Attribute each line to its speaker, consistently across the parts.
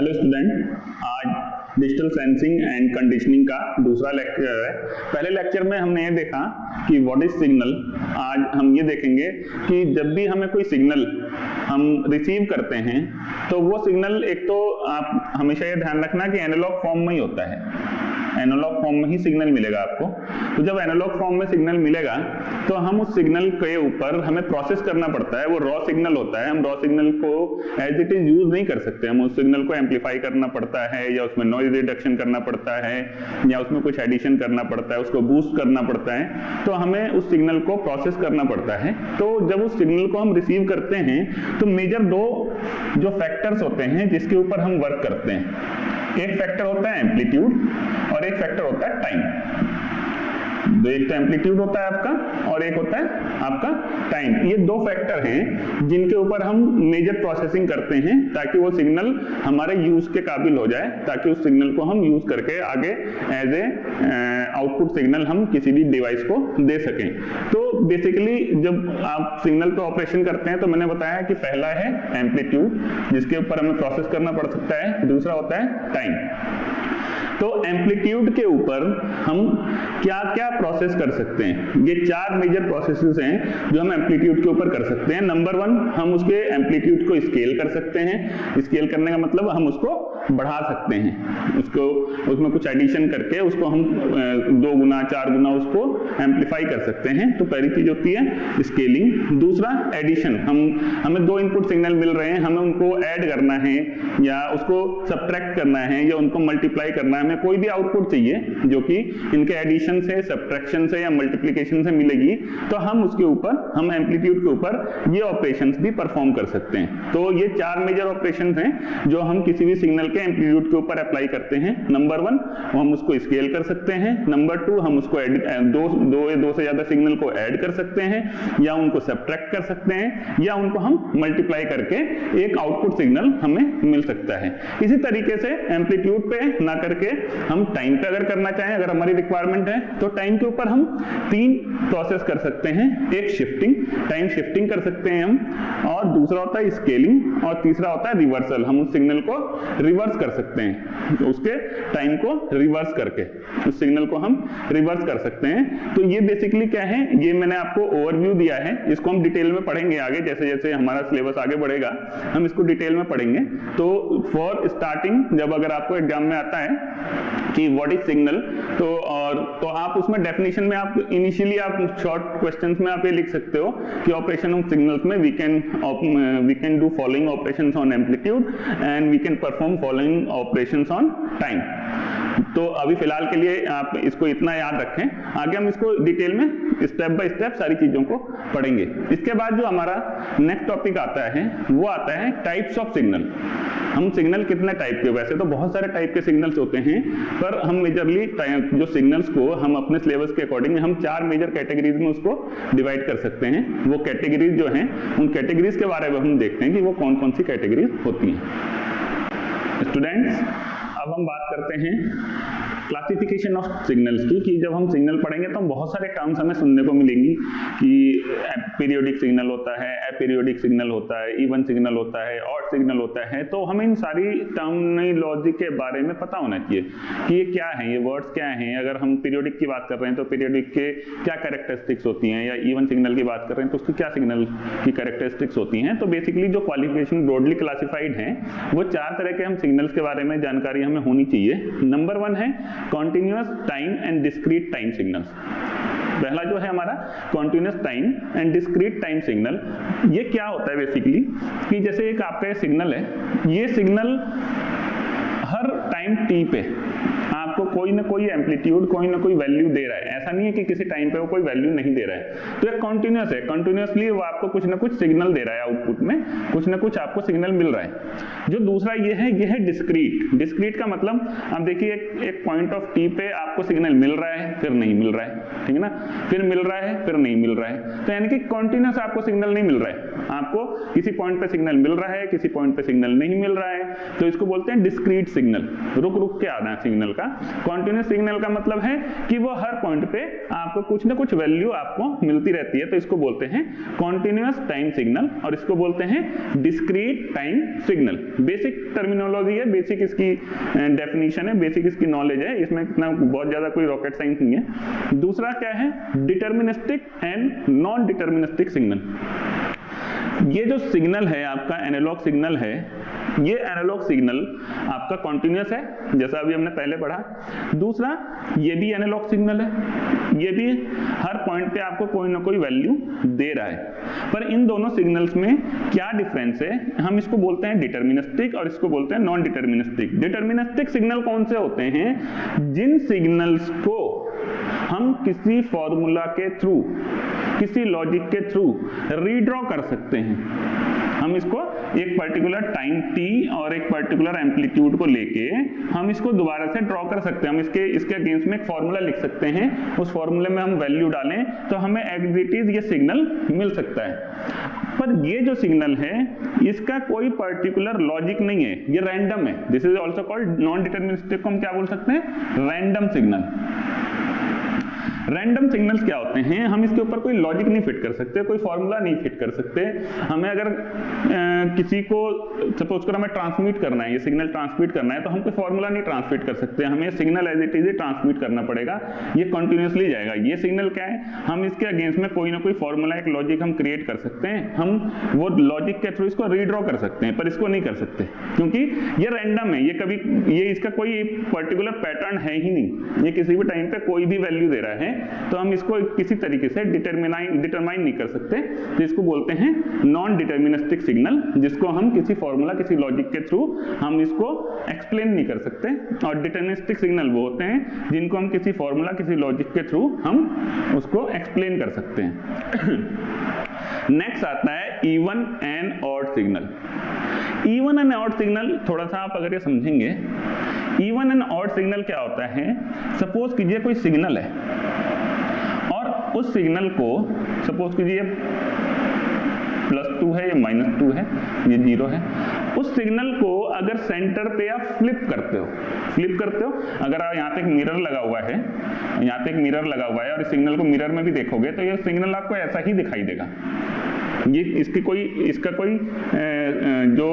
Speaker 1: Hello student, आज digital sensing and conditioning का दूसरा लेक्चर है। पहले लेक्चर में हमने ये देखा कि व्हाट इज सिग्नल। आज हम ये देखेंगे कि जब भी हमें कोई सिग्नल हम रिसीव करते हैं तो वो सिग्नल, एक तो आप हमेशा ये ध्यान रखना कि एनालॉग फॉर्म में ही होता है, एनालॉग फॉर्म में ही सिग्नल मिलेगा आपको। तो जब एनालॉग फॉर्म में सिग्नल मिलेगा तो हम उस सिग्नल के ऊपर हमें प्रोसेस करना पड़ता है। वो रॉ सिग्नल होता है, हम रॉ सिग्नल को एज इट इज यूज नहीं कर सकते। हम उस सिग्नल को एम्पलीफाई करना पड़ता है, या उसमें नॉइज रिडक्शन करना पड़ता है, या उसमें कुछ एडिशन करना पड़ता है, उसको बूस्ट करना पड़ता है। तो हमें उस सिग्नल को प्रोसेस करना पड़ता है। तो जब उस सिग्नल को हम रिसीव करते हैं तो मेजर दो जो फैक्टर्स होते हैं जिसके ऊपर हम वर्क करते हैं, एक फैक्टर होता है एम्पलीट्यूड और एक फैक्टर होता है टाइम। एक तो एम्पलीट्यूड होता है आपका और एक होता है आपका टाइम। ये दो फैक्टर हैं जिनके ऊपर हम मेजर प्रोसेसिंग करते हैं ताकि वो सिग्नल हमारे यूज के काबिल हो जाए, ताकि उस सिग्नल को हम यूज करके आगे एज ए आउटपुट सिग्नल हम किसी भी डिवाइस को दे सकें। तो बेसिकली जब आप सिग्नल पे ऑपरेशन करते हैं तो मैंने बताया कि पहला है एम्पलीट्यूड जिसके ऊपर हमें प्रोसेस करना पड़ सकता है, दूसरा होता है टाइम। तो एम्पलीट्यूड के ऊपर हम क्या क्या प्रोसेस कर सकते हैं, ये चार मेजर प्रोसेसेस हैं जो हम एम्पलीट्यूड के ऊपर कर सकते हैं। नंबर वन, हम उसके एम्पलीट्यूड को स्केल कर सकते हैं। स्केल करने का मतलब हम उसको बढ़ा सकते हैं, उसको उसमें कुछ एडिशन करके उसको हम 2 गुना 4 गुना उसको एम्पलीफाई कर सकते हैं। तो पहली चीज होती है स्केलिंग। दूसरा एडिशन, हमें 2 इनपुट सिग्नल मिल रहे हैं, हमें उनको ऐड करना है या उसको सब्ट्रैक्ट करना है या उनको मल्टीप्लाई करना है। हमें कोई भी आउटपुट चाहिए जो कि इनके एडिशन से, सब्ट्रैक्शन से या मल्टीप्लिकेशन से मिलेगी, तो हम उसके ऊपर, हम एम्पलीट्यूड के ऊपर ये ऑपरेशंस भी परफॉर्म कर सकते हैं। तो ये 4 मेजर ऑपरेशंस हैं जो हम किसी भी सिग्नल के एम्पलीट्यूड के ऊपर अप्लाई करते हैं। नंबर 1, हम उसको स्केल कर सकते हैं। नंबर 2, हम उसको दो से ज्यादा सिग्नल को ऐड कर सकते हैं या उनको सब्ट्रैक्ट कर सकते हैं या उनको हम मल्टीप्लाई करके एक आउटपुट सिग्नल हमें मिल सकता है। इसी तरीके से एम्पलीट्यूड पे ना करके हम टाइम पे अगर करना चाहें, अगर हमारी रिक्वायरमेंट है, तो टाइम के ऊपर हम 3 प्रोसेस कर सकते हैं। एक शिफ्टिंग, टाइम शिफ्टिंग कर सकते हैं हम, और दूसरा होता है स्केलिंग, और तीसरा होता है रिवर्सल। हम उस सिग्नल को रिवर्स कर सकते हैं, तो उसके टाइम को रिवर्स करके उस सिग्नल को हम रिवर्स कर सकते हैं। तो ये बेसिकली क्या है, ये मैंने आपको ओवरव्यू दिया है, इसको हम डिटेल में पढ़ेंगे आगे, जैसे जैसे हमारा सिलेबस आगे बढ़ेगा हम इसको डिटेल में पढ़ेंगे। तो फॉर स्टार्टिंग, जब अगर आपको एग्जाम में आता है कि व्हाट इज सिग्नल, तो आप उसमें डेफिनेशन में आप इनिशियली आप शॉर्ट क्वेश्चंस में आप ये लिख सकते हो कि ऑपरेशन ऑफ सिग्नल्स में we can do following operations on amplitude and we can perform following operations on time. तो अभी फिलहाल के लिए आप इसको इतना याद रखें, आगे हम इसको डिटेल में स्टेप बाय स्टेप सारी चीजों को पढ़ेंगे। इसके बाद जो हमारा नेक्स्ट टॉपिक आता है वो आता है टाइप्स ऑफ सिग्नल। हम सिग्नल कितने टाइप के, वैसे तो बहुत सारे टाइप के सिग्नल्स होते हैं, पर हम मेजरली जो सिग्नल्स को हम अपने सिलेबस के अकॉर्डिंग हम 4 मेजर कैटेगरीज में उसको डिवाइड कर सकते हैं। वो कैटेगरीज जो हैं, उन कैटेगरीज के बारे में हम देखते हैं कि वो कौन कौन सी कैटेगरीज होती हैं। स्टूडेंट्स, अब हम बात करते हैं क्लासिफिकेशन ऑफ सिग्नल्स की, कि जब हम सिग्नल पढ़ेंगे तो बहुत सारे टर्म्स हमें सुनने को मिलेंगी कि पीरियोडिक सिग्नल होता है, अपीरियोडिक सिग्नल होता है, इवन सिग्नल होता है, ऑड सिग्नल होता है। तो हमें इन सारी टर्मिनोलॉजी के बारे में पता होना चाहिए कि ये क्या है, ये वर्ड्स क्या हैं। अगर हम पीरियोडिक की बात कर रहे हैं तो पीरियोडिक के क्या कैरेक्टरिस्टिक्स होती हैं, या इवन सिग्नल की बात कर रहे हैं तो उसकी क्या सिग्नल की कैरेक्टरिस्टिक्स होती हैं। तो बेसिकली जो क्वालिफिकेशन ब्रॉडली क्लासिफाइड है वो 4 तरह के हम सिग्नल्स के बारे में जानकारी हमें होनी चाहिए। नंबर 1 है continuous time and discrete time signals. पहला जो है हमारा continuous time and discrete time signal. ये क्या होता है बेसिकली, कि जैसे एक आपका सिग्नल है, ये सिग्नल हर टाइम टी पे आपको कोई ना कोई एम्पलीट्यूड, कोई ना कोई वैल्यू दे रहा है। ऐसा नहीं है कि किसी टाइम पे वो कोई वैल्यू नहीं दे रहा है। तो ये कॉन्टिन्यूअस है, कॉन्टिन्यूअसली वो आपको कुछ ना कुछ सिग्नल दे रहा है, आउटपुट में कुछ ना कुछ आपको सिग्नल मिल रहा है। जो दूसरा ये है डिस्क्रीट। डिस्क्रीट का मतलब आप देखिए एक पॉइंट ऑफ टी पे आपको सिग्नल मिल रहा है, फिर नहीं मिल रहा है, ठीक है ना, फिर मिल रहा है, फिर नहीं मिल रहा है। तो यानी कि कॉन्टिन्यूअस आपको सिग्नल नहीं मिल रहा है, आपको किसी पॉइंट पे सिग्नल मिल रहा है, किसी पॉइंट पे सिग्नल नहीं मिल रहा है। तो इसको बोलते हैं डिस्क्रीट सिग्नल, रुक रुक के आना सिग्नल का। कॉन्टिन्यूस सिग्नल का मतलब है कि वो हर पॉइंट पे आपको कुछ ना कुछ वैल्यू आपको मिलती रहती है, तो इसको बोलते हैं कॉन्टिन्यूस टाइम सिग्नल और इसको बोलते हैं discrete time signal. Basic terminology है, बेसिक इसकी डेफिनेशन है, बेसिक इसकी नॉलेज है, इसमें इतना बहुत ज्यादा कोई रॉकेट साइंस नहीं है। दूसरा क्या है, deterministic and non deterministic signal. ये जो सिग्नल है आपका एनालॉग सिग्नल है, ये एनालॉग सिग्नल आपका कॉन्टिन्यूस है जैसा अभी हमने पहले पढ़ा। दूसरा ये भी एनालॉग सिग्नल है, ये भी हर पॉइंट पे आपको कोई ना कोई वैल्यू दे रहा है। पर इन दोनों सिग्नल्स में क्या डिफरेंस है, हम इसको बोलते हैं डिटर्मिनिस्टिक और इसको बोलते हैं नॉन डिटर्मिनिस्टिक। डिटर्मिनिस्टिक सिग्नल कौन से होते हैं, जिन सिग्नल्स को हम किसी फॉर्मूला के थ्रू, किसी लॉजिक के थ्रू रीड्रॉ कर सकते हैं। हम इसको एक पर्टिकुलर टाइम t और एक पर्टिकुलर एम्पलीट्यूड को लेके हम इसको दोबारा से ड्रॉ कर सकते हैं। हम इसके अगेंस्ट में एक फॉर्मूला लिख सकते हैं, उस फॉर्मूले में हम वैल्यू डालें तो हमें एज इट इज ये सिग्नल मिल सकता है। पर ये जो सिग्नल है इसका कोई पर्टिकुलर लॉजिक नहीं है, ये रैंडम है। This is also called non deterministic को हम क्या बोल सकते हैं, रैंडम सिग्नल। रैंडम सिग्नल्स क्या होते हैं, हम इसके ऊपर कोई लॉजिक नहीं फिट कर सकते, कोई फॉर्मूला नहीं फिट कर सकते। हमें अगर किसी को सपोज करो हमें ट्रांसमिट करना है, ये सिग्नल ट्रांसमिट करना है, तो हम कोई फॉर्मूला नहीं ट्रांसमिट कर सकते, हमें signal as it is transmit करना पड़ेगा, ये कंटिन्यूसली जाएगा। ये सिग्नल क्या है, हम इसके अगेंस्ट में कोई ना कोई फॉर्मूला, एक लॉजिक हम क्रिएट कर सकते हैं, हम वो लॉजिक के थ्रू इसको रीड्रॉ कर सकते हैं, पर इसको नहीं कर सकते क्योंकि ये रैंडम है। ये कभी ये इसका कोई पर्टिकुलर पैटर्न है ही नहीं, ये किसी भी टाइम पे कोई भी वैल्यू दे रहा है, तो हम इसको किसी तरीके से डिटरमाइन नहीं कर सकते। तो इसको बोलते हैं नॉन डिटर्मिनिस्टिक सिग्नल, जिसको हम किसी फॉर्मूला, किसी लॉजिक के थ्रू हम इसको एक्सप्लेन नहीं कर सकते। और डिटर्मिनिस्टिक सिग्नल वो होते हैं जिनको हम किसी फॉर्मूला, किसी लॉजिक के थ्रू हम उसको एक्सप्लेन कर सकते हैं। नेक्स्ट आता है even and odd signal. Even and odd signal थोड़ा सा आप अगर ये समझेंगे, इवन एंड ऑड सिग्नल क्या होता है, सपोज कीजिए कोई सिग्नल है और उस सिग्नल को सपोज कीजिए +2 है या -2 है, ये 0 है, उस सिग्नल को अगर सेंटर पे आप फ्लिप करते हो, अगर आप यहाँ पे एक मिरर लगा हुआ है, यहाँ पे एक मिरर लगा हुआ है और इस सिग्नल को मिरर में भी देखोगे तो ये सिग्नल आपको ऐसा ही दिखाई देगा। ये इसका कोई जो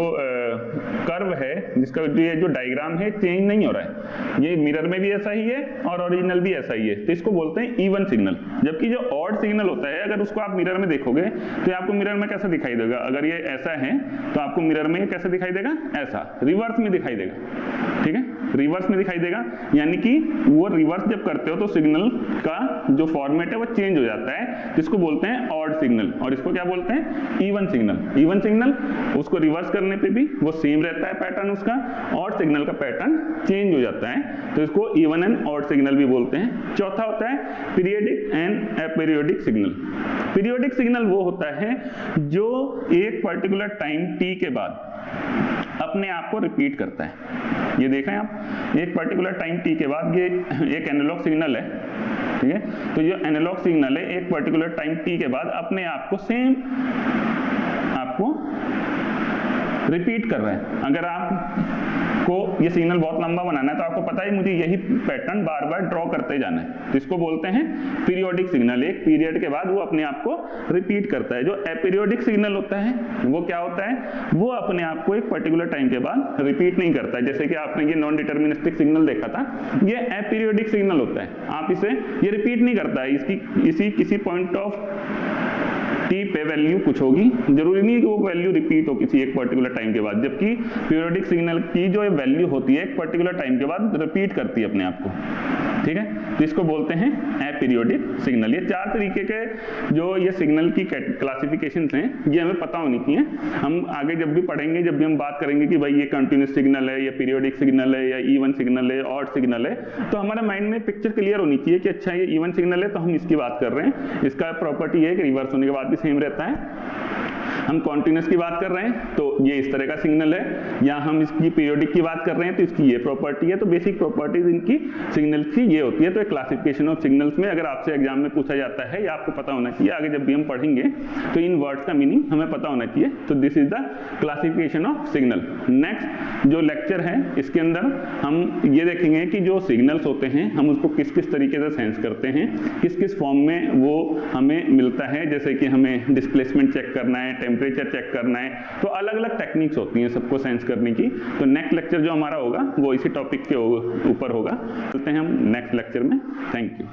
Speaker 1: कर्व है, जिसका ये जो डायग्राम है चेंज नहीं हो रहा है, ये मिरर में भी ऐसा ही है और ओरिजिनल भी ऐसा ही है, तो इसको बोलते हैं इवन सिग्नल। जबकि जो ऑड सिग्नल होता है, अगर उसको आप मिरर में देखोगे तो आपको मिरर में कैसा दिखाई देगा, अगर ये ऐसा है तो आपको मिरर में कैसे दिखाई देगा, ऐसा रिवर्स में दिखाई देगा। ठीक है, रिवर्स में दिखाई देगा, यानी कि वो रिवर्स जब करते हो तो सिग्नल का जो फॉर्मेट है वो चेंज हो जाता है, जिसको बोलते हैं ऑड सिग्नल। और इसको क्या बोलते हैं, इवन सिग्नल। इवन सिग्नल उसको रिवर्स करने पे भी वो सेम रहता है पैटर्न उसका, ऑड सिग्नल का पैटर्न चेंज हो जाता है, तो इसको इवन एंड ऑड सिग्नल भी बोलते हैं। चौथा होता है periodic and aperiodic signal. Periodic signal वो होता है जो एक पर्टिकुलर टाइम t के बाद अपने आप को रिपीट करता है। ये देख रहे हैं आप, एक पर्टिकुलर टाइम t के बाद, ये एक एनालॉग सिग्नल है, ठीक है, तो ये एनालॉग सिग्नल है, एक पर्टिकुलर टाइम t के बाद अपने आप को सेम आपको रिपीट कर रहा है। अगर आपको ये सिग्नल बहुत लंबा बनाना है तो आपको पता है मुझे यही पैटर्न बार बार ड्रॉ करते जाना है, तो इसको बोलते हैं पीरियोडिक सिग्नल। एक पीरियड के बाद वो अपने आप को रिपीट करता है। जो अपीरियोडिक सिग्नल होता है वो क्या होता है, वो अपने आप को एक पर्टिकुलर टाइम के बाद रिपीट नहीं करता है। जैसे कि आपने ये नॉन डिटर्मिनिस्टिक सिग्नल देखा था, ये अपीरियोडिक सिग्नल होता है, आप इसे ये रिपीट नहीं करता है, इसकी किसी पॉइंट ऑफ t पे वैल्यू कुछ होगी, जरूरी नहीं है कि वो वैल्यू रिपीट हो किसी एक पर्टिकुलर टाइम के बाद, जबकि पीरियोडिक सिग्नल की जो वैल्यू होती है एक पर्टिकुलर टाइम के बाद रिपीट करती है अपने आप को। ठीक है, तो इसको बोलते हैं अपीरियोडिक सिग्नल। ये चार तरीके के जो ये सिग्नल की क्लासिफिकेशंस हैं, ये हमें पता होनी चाहिए। हम आगे जब भी पढ़ेंगे, जब भी हम बात करेंगे कि भाई ये कंटिन्यूस सिग्नल है, या पीरियोडिक सिग्नल है, या इवन सिग्नल है, ऑड सिग्नल है, तो हमारे माइंड में पिक्चर क्लियर होनी चाहिए कि अच्छा ये इवन सिग्नल है तो हम इसकी बात कर रहे हैं, इसका प्रॉपर्टी है कि रिवर्स होने के बाद भी सेम रहता है। हम कॉन्टिन्यूस की बात कर रहे हैं तो ये इस तरह का सिग्नल है, या हम इसकी पीरियोडिक की बात कर रहे हैं तो इसकी ये प्रॉपर्टी है। तो बेसिक प्रॉपर्टीज इनकी सिग्नल्स की ये होती है। तो एक क्लासिफिकेशन ऑफ सिग्नल्स में अगर आपसे एग्जाम में पूछा जाता है या आपको पता होना चाहिए, आगे जब भी हम पढ़ेंगे तो इन वर्ड्स का मीनिंग हमें पता होना चाहिए। तो this is the classification of signal. Next जो लेक्चर है इसके अंदर हम ये देखेंगे कि जो सिग्नल्स होते हैं हम उसको किस किस तरीके से सेंस करते हैं, किस किस फॉर्म में वो हमें मिलता है। जैसे कि हमें डिस्प्लेसमेंट चेक करना है, टेम्परेचर चेक करना है, तो अलग अलग टेक्निक्स होती हैं सबको सेंस करने की। तो नेक्स्ट लेक्चर जो हमारा होगा वो इसी टॉपिक के ऊपर होगा। चलते हैं हम नेक्स्ट लेक्चर में। Thank you.